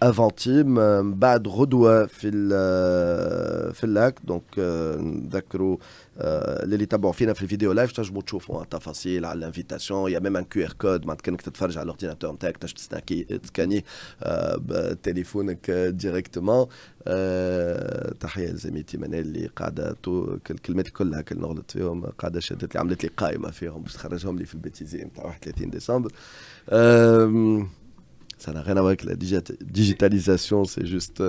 افانتيم من بعد غدوه في اللاك دونك نذكروا اللي يتابعوا فينا في الفيديو لايف تنجموا تشوفوا تفاصيل على الانفيتاسيون يا ميم ان كيو ار كود معناتها كانك تتفرج على الاورديناتور نتاعك تسكاني بتليفونك ديريكتومون. تحيه لزميلتي منال اللي قاعده الكلمات كلها كل نغلط فيهم قاعده شدت لي عملت لي قائمه فيهم باش تخرجهم لي في البيتيزي نتاع 31 ديسمبر. Ça n'a rien à voir avec la digitalisation, c'est juste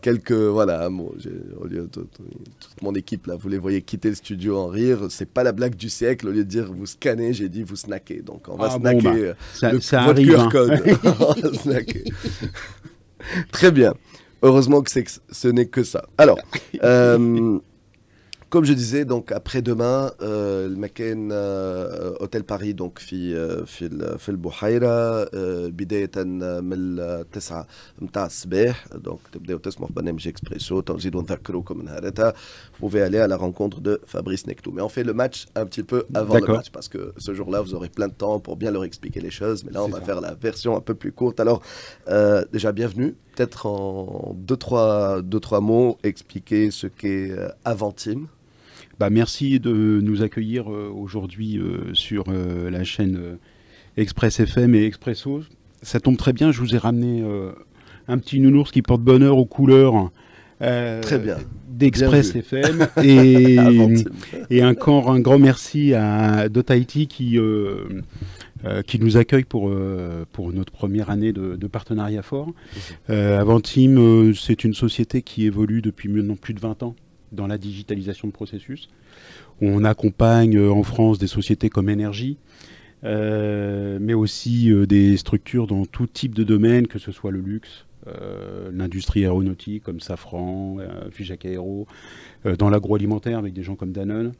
quelques voilà, mots. Au lieu de toute mon équipe là, vous les voyez quitter le studio en rire. C'est pas la blague du siècle. Au lieu de dire vous scannez, j'ai dit vous snackez. Donc on va snacker ça votre arrive, QR code. On va snacker. Très bien. Heureusement que ce n'est que ça. Alors. Comme je disais, donc après-demain, le مكان هوتيل باري donc في البحيرة بداية من 9 متاع الصباح donc تبداو تسمعوا في برنامج اكسبريسو تنزيدوا نذكروكم نهارتها. Vous pouvez aller à la rencontre de Fabrice Nectou. Mais on fait le match un petit peu avant le match parce que ce jour-là, vous aurez plein de temps pour bien leur expliquer les choses. Mais là, on va faire la version un peu plus courte. Alors, déjà, bienvenue. Peut-être en deux, trois mots, expliquer ce qu'est Avantim. Merci de nous accueillir aujourd'hui sur la chaîne Express FM et Expresso. Ça tombe très bien, je vous ai ramené un petit nounours qui porte bonheur aux couleurs très bien. d'Express FM. Et encore un grand merci à Dotaiti qui nous accueille pour notre première année de partenariat fort. Avantim, c'est une société qui évolue depuis maintenant plus de 20 ans dans la digitalisation de processus. On accompagne en France des sociétés comme Énergie, mais aussi des structures dans tout type de domaine, que ce soit le luxe, l'industrie aéronautique comme Safran, Figeac Aéro, dans l'agroalimentaire avec des gens comme Danone,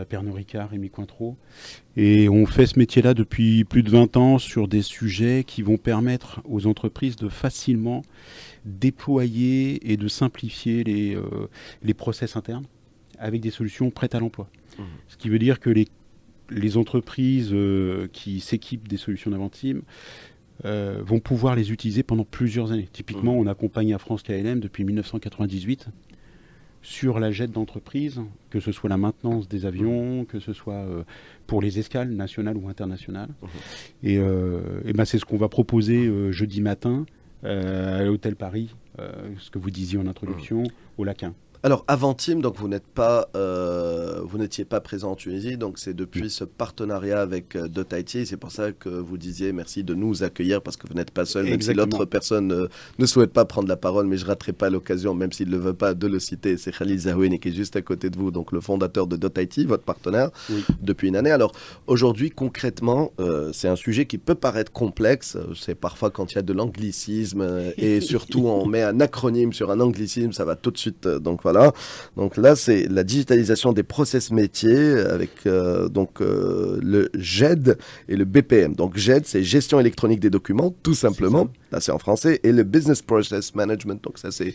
Pernod Ricard, Rémy Cointreau. Et on fait ce métier-là depuis plus de 20 ans sur des sujets qui vont permettre aux entreprises de facilement déployer et de simplifier les process internes avec des solutions prêtes à l'emploi. Ce qui veut dire que les entreprises qui s'équipent des solutions d'Avantim vont pouvoir les utiliser pendant plusieurs années. Typiquement, on accompagne à France KLM depuis 1998 sur la jet d'entreprise, que ce soit la maintenance des avions, que ce soit pour les escales nationales ou internationales. Et c'est ce qu'on va proposer jeudi matin à l'Hôtel Paris, ce que vous disiez en introduction, au Laquin. Alors, Avantim, donc vous n'étiez pas présent en Tunisie, donc c'est depuis ce partenariat avec Dotaiti. C'est pour ça que vous disiez merci de nous accueillir parce que vous n'êtes pas seul, même si l'autre personne ne souhaite pas prendre la parole, mais je ne raterai pas l'occasion, même s'il ne veut pas, de le citer. C'est Khalil Zaoueni qui est juste à côté de vous, donc le fondateur de Dotaiti, votre partenaire, depuis une année. Alors, aujourd'hui, concrètement, c'est un sujet qui peut paraître complexe. C'est parfois quand il y a de l'anglicisme et surtout on met un acronyme sur un anglicisme, ça va tout de suite. Donc voilà. Donc là, c'est la digitalisation des process métiers avec le GED et le BPM. Donc GED, c'est gestion électronique des documents, tout simplement. Là, c'est en français. Et le Business Process Management, donc ça, c'est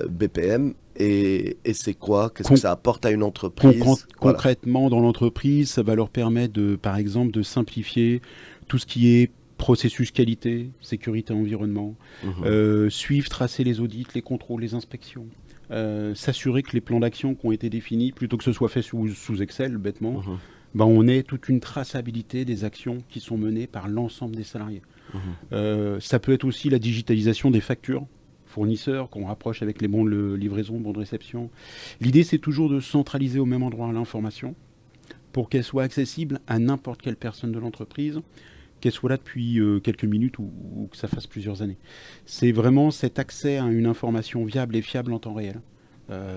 BPM. Et c'est quoi? Qu'est-ce que ça apporte à une entreprise? Concrètement, dans l'entreprise, ça va leur permettre, par exemple, de simplifier tout ce qui est processus qualité, sécurité environnement, suivre, tracer les audits, les contrôles, les inspections. S'assurer que les plans d'action qui ont été définis, plutôt que ce soit fait sous Excel, bêtement, on ait toute une traçabilité des actions qui sont menées par l'ensemble des salariés. Ça peut être aussi la digitalisation des factures fournisseurs qu'on rapproche avec les bons de livraison, bons de réception. L'idée, c'est toujours de centraliser au même endroit l'information pour qu'elle soit accessible à n'importe quelle personne de l'entreprise, qu'elle soit là depuis quelques minutes ou que ça fasse plusieurs années. C'est vraiment cet accès à une information viable et fiable en temps réel,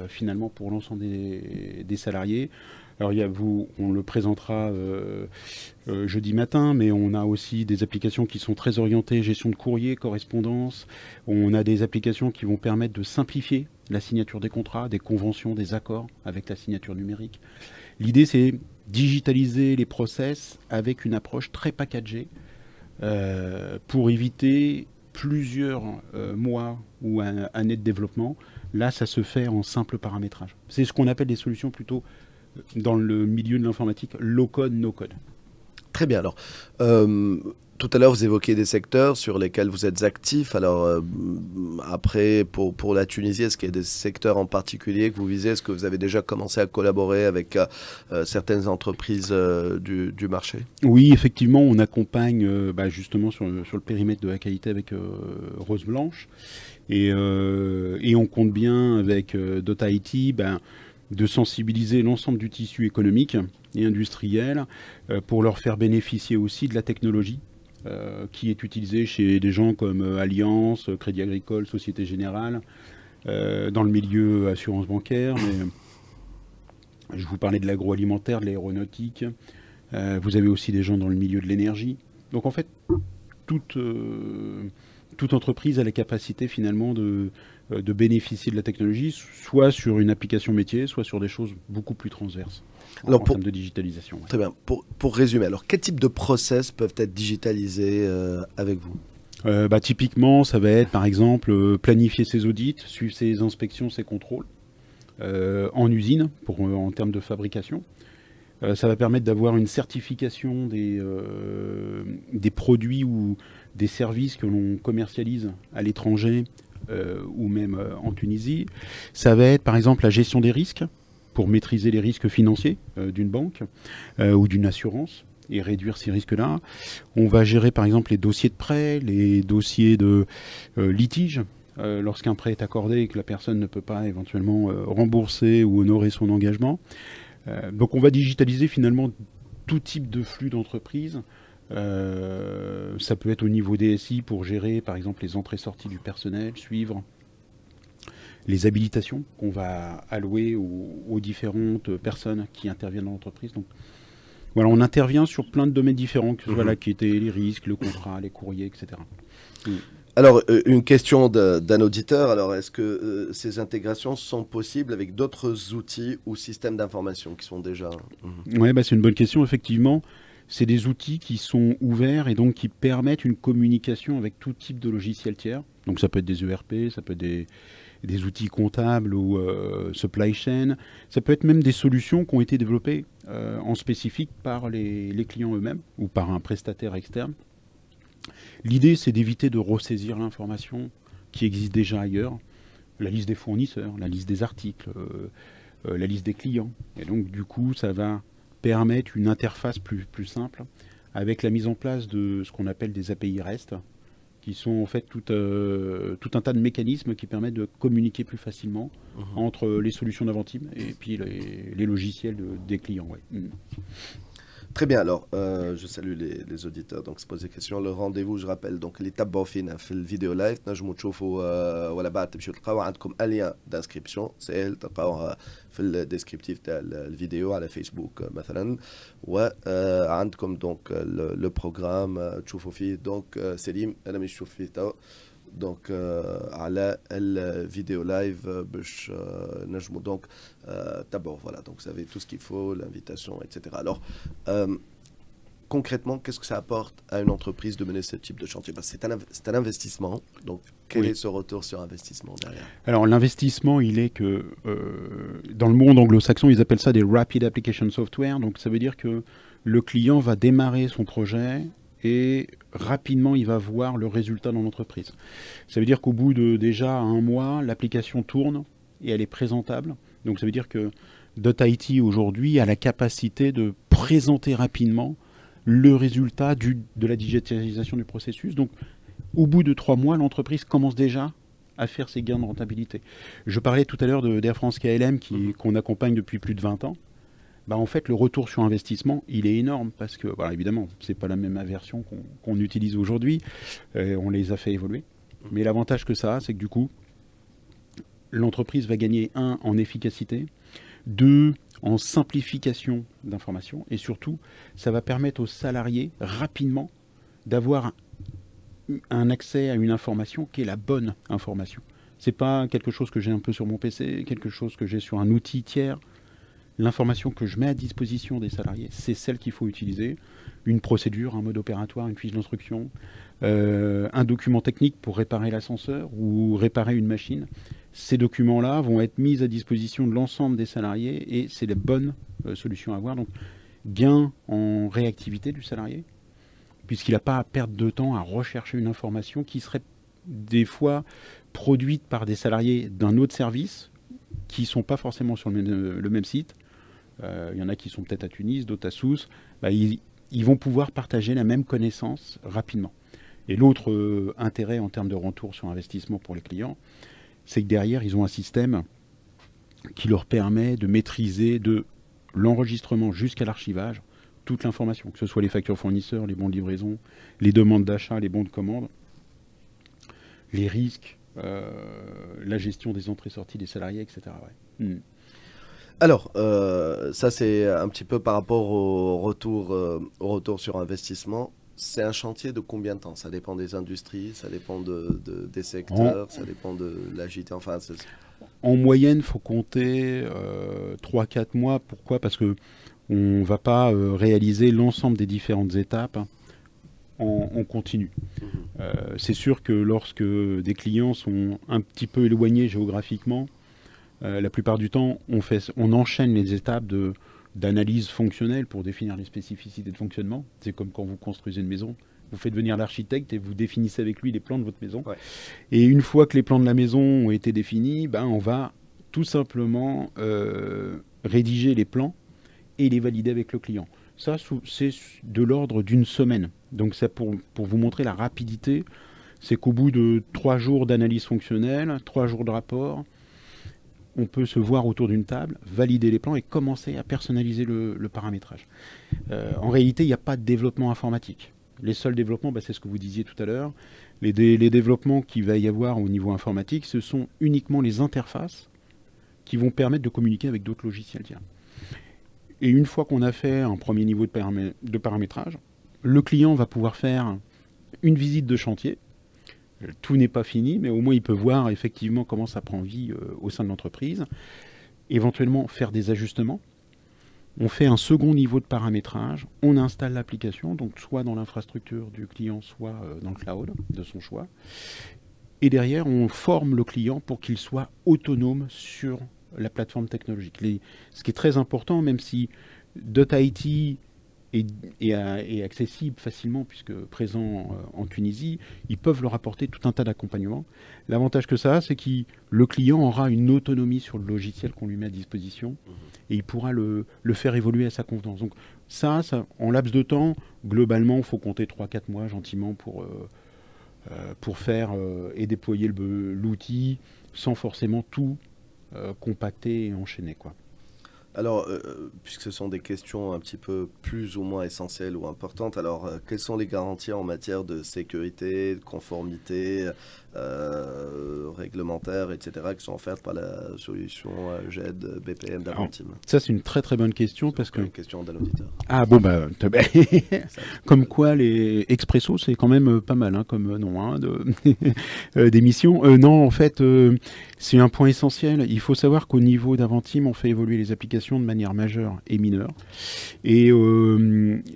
finalement, pour l'ensemble des salariés. Alors, on le présentera jeudi matin, mais on a aussi des applications qui sont très orientées gestion de courrier, correspondance. On a des applications qui vont permettre de simplifier la signature des contrats, des conventions, des accords avec la signature numérique. L'idée, c'est digitaliser les process avec une approche très packagée pour éviter plusieurs mois ou années de développement. Là, ça se fait en simple paramétrage. C'est ce qu'on appelle des solutions plutôt dans le milieu de l'informatique low-code, no-code. Très bien. Alors, Tout à l'heure, vous évoquez des secteurs sur lesquels vous êtes actifs. Alors, après, pour la Tunisie, est-ce qu'il y a des secteurs en particulier que vous visez? Est-ce que vous avez déjà commencé à collaborer avec certaines entreprises du marché? Oui, effectivement, on accompagne justement sur le périmètre de la qualité avec Rose Blanche. Et on compte bien avec Dota IT de sensibiliser l'ensemble du tissu économique et industriel pour leur faire bénéficier aussi de la technologie qui est utilisée chez des gens comme Allianz, Crédit Agricole, Société Générale, dans le milieu assurance bancaire. Mais je vous parlais de l'agroalimentaire, de l'aéronautique. Vous avez aussi des gens dans le milieu de l'énergie. Donc en fait, toute entreprise a la capacité finalement de bénéficier de la technologie, soit sur une application métier, soit sur des choses beaucoup plus transverses en termes de digitalisation. Ouais. Très bien. Pour résumer, alors quel type de process peuvent être digitalisés avec vous? Typiquement, ça va être par exemple planifier ses audits, suivre ses inspections, ses contrôles en usine en termes de fabrication. Ça va permettre d'avoir une certification des produits ou des services que l'on commercialise à l'étranger ou même en Tunisie. Ça va être par exemple la gestion des risques pour maîtriser les risques financiers d'une banque ou d'une assurance et réduire ces risques-là. On va gérer par exemple les dossiers de prêt, les dossiers de litige. Lorsqu'un prêt est accordé et que la personne ne peut pas éventuellement rembourser ou honorer son engagement. Donc on va digitaliser finalement tout type de flux d'entreprise. Ça peut être au niveau DSI pour gérer par exemple les entrées-sorties du personnel, suivre les habilitations qu'on va allouer aux différentes personnes qui interviennent dans l'entreprise. Donc voilà, on intervient sur plein de domaines différents, que ce soit la qualité, les risques, le contrat, les courriers, etc. Alors, une question d'un auditeur. Alors, est-ce que ces intégrations sont possibles avec d'autres outils ou systèmes d'information qui sont déjà... Oui, c'est une bonne question, effectivement. C'est des outils qui sont ouverts et donc qui permettent une communication avec tout type de logiciels tiers. Donc, ça peut être des ERP, ça peut être des outils comptables ou supply chain. Ça peut être même des solutions qui ont été développées en spécifique par les clients eux-mêmes ou par un prestataire externe. L'idée, c'est d'éviter de ressaisir l'information qui existe déjà ailleurs, la liste des fournisseurs, la liste des articles, la liste des clients. Et donc, du coup, ça va permettre une interface plus simple avec la mise en place de ce qu'on appelle des API REST, qui sont en fait tout un tas de mécanismes qui permettent de communiquer plus facilement entre les solutions d'Aventim et puis les logiciels des clients. Ouais. Très bien, alors je salue les auditeurs donc se posent des questions. Le rendez-vous, je rappelle, donc اللي تتبعوا فينا في الفيديو لايف تنجموا تشوفوا ولا بعد تمشيو تلقاو عندكم un lien d'inscription سهل تلقاوها في الديسكريبتيف تاع الفيديو على فيسبوك مثلا وعندكم دونك لو بروغرام تشوفوا فيه دونك سليم انا مش نشوف فيه تو دونك على الفيديو لايف باش نجموا دونك تبعوا voilà donc vous avez tout ce qu'il faut, l'invitation, etc. Alors concrètement, qu'est-ce que ça apporte à une entreprise de mener ce type de chantier? C'est un investissement, donc quel est ce retour sur investissement derrière? Alors l'investissement, il est que dans le monde anglo-saxon, ils appellent ça des Rapid Application Software, donc ça veut dire que le client va démarrer son projet et rapidement, il va voir le résultat dans l'entreprise. Ça veut dire qu'au bout de déjà un mois, l'application tourne et elle est présentable. Donc ça veut dire que Dota IT aujourd'hui a la capacité de présenter rapidement le résultat de la digitalisation du processus. Donc au bout de 3 mois, l'entreprise commence déjà à faire ses gains de rentabilité. Je parlais tout à l'heure d'Air France KLM qu'on accompagne depuis plus de 20 ans. En fait, le retour sur investissement, il est énorme parce que, évidemment, ce n'est pas la même aversion qu'on utilise aujourd'hui. On les a fait évoluer. Mais l'avantage que ça a, c'est que du coup, l'entreprise va gagner 1 en efficacité, 2 en simplification d'informations et surtout, ça va permettre aux salariés rapidement d'avoir un accès à une information qui est la bonne information. Ce n'est pas quelque chose que j'ai un peu sur mon PC, quelque chose que j'ai sur un outil tiers. L'information que je mets à disposition des salariés, c'est celle qu'il faut utiliser. Une procédure, un mode opératoire, une fiche d'instruction, un document technique pour réparer l'ascenseur ou réparer une machine. Ces documents-là vont être mis à disposition de l'ensemble des salariés et c'est les bonnes solutions à avoir. Donc, gain en réactivité du salarié, puisqu'il n'a pas à perdre de temps à rechercher une information qui serait des fois produite par des salariés d'un autre service qui ne sont pas forcément sur le même site. Il y en a qui sont peut-être à Tunis, d'autres à Sousse. Ils vont pouvoir partager la même connaissance rapidement. Et l'autre intérêt en termes de retour sur investissement pour les clients, c'est que derrière, ils ont un système qui leur permet de maîtriser de l'enregistrement jusqu'à l'archivage toute l'information, que ce soit les factures fournisseurs, les bons de livraison, les demandes d'achat, les bons de commande, les risques, la gestion des entrées-sorties des salariés, etc. Ouais. Alors, ça c'est un petit peu par rapport au retour sur investissement. C'est un chantier de combien de temps? Ça dépend des industries, ça dépend des secteurs, ça dépend de l'agité. Enfin, en moyenne, il faut compter 3-4 mois. Pourquoi? Parce qu'on ne va pas réaliser l'ensemble des différentes étapes en continu. C'est sûr que lorsque des clients sont un petit peu éloignés géographiquement, la plupart du temps, on enchaîne les étapes d'analyse fonctionnelle pour définir les spécificités de fonctionnement. C'est comme quand vous construisez une maison. Vous faites venir l'architecte et vous définissez avec lui les plans de votre maison. Ouais. Et une fois que les plans de la maison ont été définis, on va tout simplement rédiger les plans et les valider avec le client. Ça, c'est de l'ordre d'une semaine. Donc ça, pour vous montrer la rapidité, c'est qu'au bout de 3 jours d'analyse fonctionnelle, 3 jours de rapport, on peut se voir autour d'une table, valider les plans et commencer à personnaliser le paramétrage. En réalité, il n'y a pas de développement informatique. Les seuls développements, c'est ce que vous disiez tout à l'heure. Les développements qu'il va y avoir au niveau informatique, ce sont uniquement les interfaces qui vont permettre de communiquer avec d'autres logiciels tiers. Et une fois qu'on a fait un premier niveau de paramétrage, le client va pouvoir faire une visite de chantier. Tout n'est pas fini, mais au moins il peut voir effectivement comment ça prend vie au sein de l'entreprise. Éventuellement faire des ajustements. On fait un second niveau de paramétrage. On installe l'application, donc soit dans l'infrastructure du client, soit dans le cloud de son choix. Et derrière, on forme le client pour qu'il soit autonome sur la plateforme technologique. Ce qui est très important, même si .IT est accessible facilement, puisque présent en Tunisie, ils peuvent leur apporter tout un tas d'accompagnements. L'avantage que ça a, c'est que le client aura une autonomie sur le logiciel qu'on lui met à disposition et il pourra le faire évoluer à sa convenance. Donc ça en laps de temps, globalement, il faut compter 3-4 mois gentiment pour faire et déployer l'outil sans forcément tout compacter et enchaîner, quoi. Alors, puisque ce sont des questions un petit peu plus ou moins essentielles ou importantes, alors quelles sont les garanties en matière de sécurité, de conformité, réglementaire, etc., qui sont offertes par la solution GED BPM d'Avantim? Ça, c'est une très très bonne question. Parce que... une question d'un auditeur. Ah bon, comme quoi les Expresso, c'est quand même pas mal comme nom d'émission. Non, en fait, c'est un point essentiel. Il faut savoir qu'au niveau d'Avantim, on fait évoluer les applications de manière majeure et mineure. Et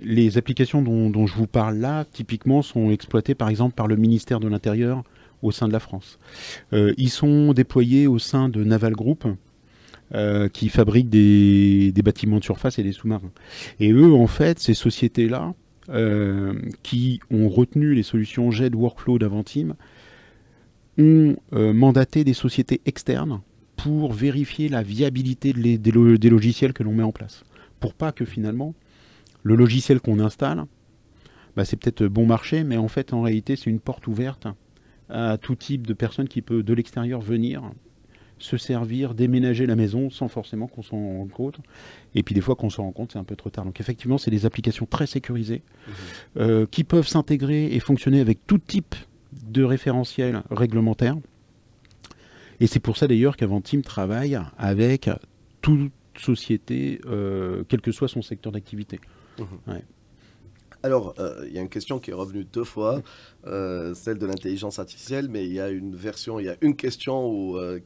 les applications dont je vous parle là, typiquement, sont exploitées par exemple par le ministère de l'Intérieur au sein de la France. Ils sont déployés au sein de Naval Group, qui fabriquent des bâtiments de surface et des sous-marins. Et eux, en fait, ces sociétés-là, qui ont retenu les solutions GED Workflow d'Avantim, ont mandaté des sociétés externes pour vérifier la viabilité des logiciels que l'on met en place. Pour pas que finalement, le logiciel qu'on installe, c'est peut-être bon marché, mais en fait, en réalité, c'est une porte ouverte à tout type de personnes qui peut de l'extérieur venir se servir, déménager la maison sans forcément qu'on s'en rende compte. Et puis des fois qu'on s'en rend compte, c'est un peu trop tard. Donc effectivement, c'est des applications très sécurisées qui peuvent s'intégrer et fonctionner avec tout type de référentiel réglementaire. Et c'est pour ça d'ailleurs qu'Avantim travaille avec toute société, quel que soit son secteur d'activité. Ouais. Alors, il y a une question qui est revenue 2 fois, celle de l'intelligence artificielle, mais il y a une question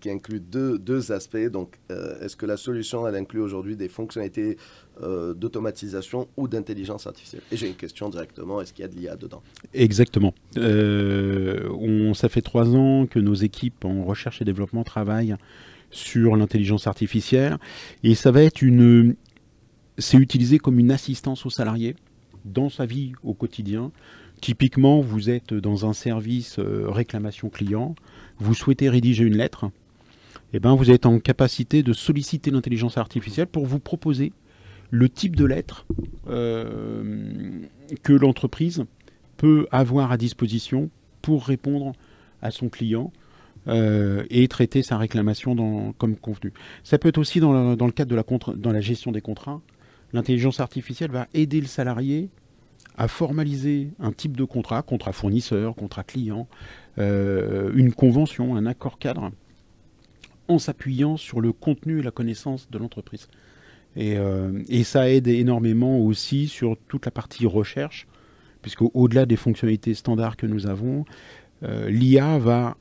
qui inclut deux aspects. Donc, est-ce que la solution, elle inclut aujourd'hui des fonctionnalités d'automatisation ou d'intelligence artificielle? Et j'ai une question directement, est-ce qu'il y a de l'IA dedans? Exactement. Ça fait 3 ans que nos équipes en recherche et développement travaillent sur l'intelligence artificielle, et ça va être c'est utilisé comme une assistance aux salariés dans sa vie au quotidien. Typiquement, vous êtes dans un service réclamation client, vous souhaitez rédiger une lettre, eh ben, vous êtes en capacité de solliciter l'intelligence artificielle pour vous proposer le type de lettre que l'entreprise peut avoir à disposition pour répondre à son client et traiter sa réclamation comme convenu. Ça peut être aussi dans le cadre dans la gestion des contrats. L'intelligence artificielle va aider le salarié à formaliser un type de contrat fournisseur, contrat client, une convention, un accord cadre, en s'appuyant sur le contenu et la connaissance de l'entreprise. Et ça aide énormément aussi sur toute la partie recherche, puisqu'au-delà des fonctionnalités standards que nous avons, l'IA va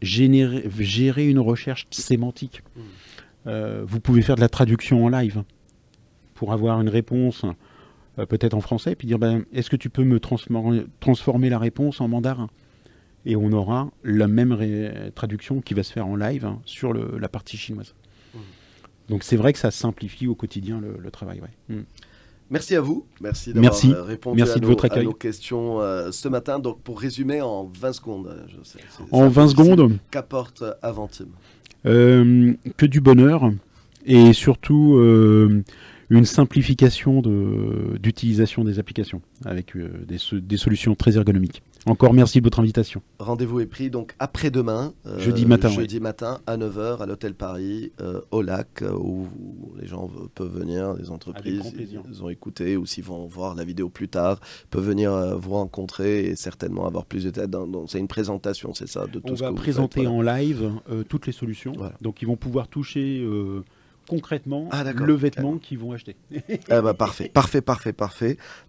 gérer une recherche sémantique. Vous pouvez faire de la traduction en live pour avoir une réponse peut-être en français, et puis dire est-ce que tu peux me transformer la réponse en mandarin? Et on aura la même traduction qui va se faire en live sur la partie chinoise. Donc c'est vrai que ça simplifie au quotidien le travail. Ouais. Merci à vous. Merci d'avoir répondu à nos questions ce matin. Donc pour résumer en 20 secondes. En 20 secondes. Qu'apporte Avantim? Que du bonheur et surtout une simplification d'utilisation des applications avec des solutions très ergonomiques. Encore merci de votre invitation. Rendez-vous est pris donc après-demain, jeudi matin à 9h à l'Hôtel Paris, au lac, où les gens peuvent venir, les entreprises, ils ont écouté, ou s'ils vont voir la vidéo plus tard, peuvent venir vous rencontrer et certainement avoir plus de tête. C'est une présentation, c'est ça, de tout ce que vous faites. On va présenter en live toutes les solutions, donc ils vont pouvoir toucher concrètement le vêtement qu'ils vont acheter. Parfait.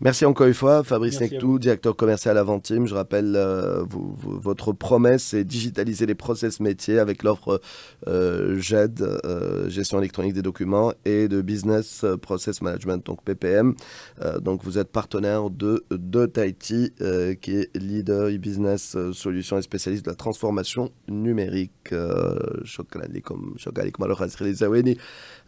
Merci encore une fois, Fabrice Nectou, directeur commercial Avantim. Je rappelle, votre promesse, c'est digitaliser les process métiers avec l'offre GED, gestion électronique des documents, et de Business Process Management, donc PPM. Donc vous êtes partenaire de Tahiti, qui est leader e-business solutions et spécialiste de la transformation numérique. شكرا لكم مرة أخرى زويني.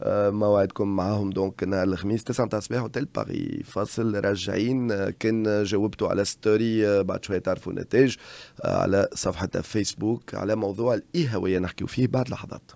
موعدكم معهم دونك نهار الخميس 9 تاع الصباح هوتيل باري. فاصل راجعين. كان جاوبتوا على ستوري بعد شوية تعرفوا النتائج على صفحة فيسبوك على موضوع الإي هوية نحكيو فيه بعد لحظات.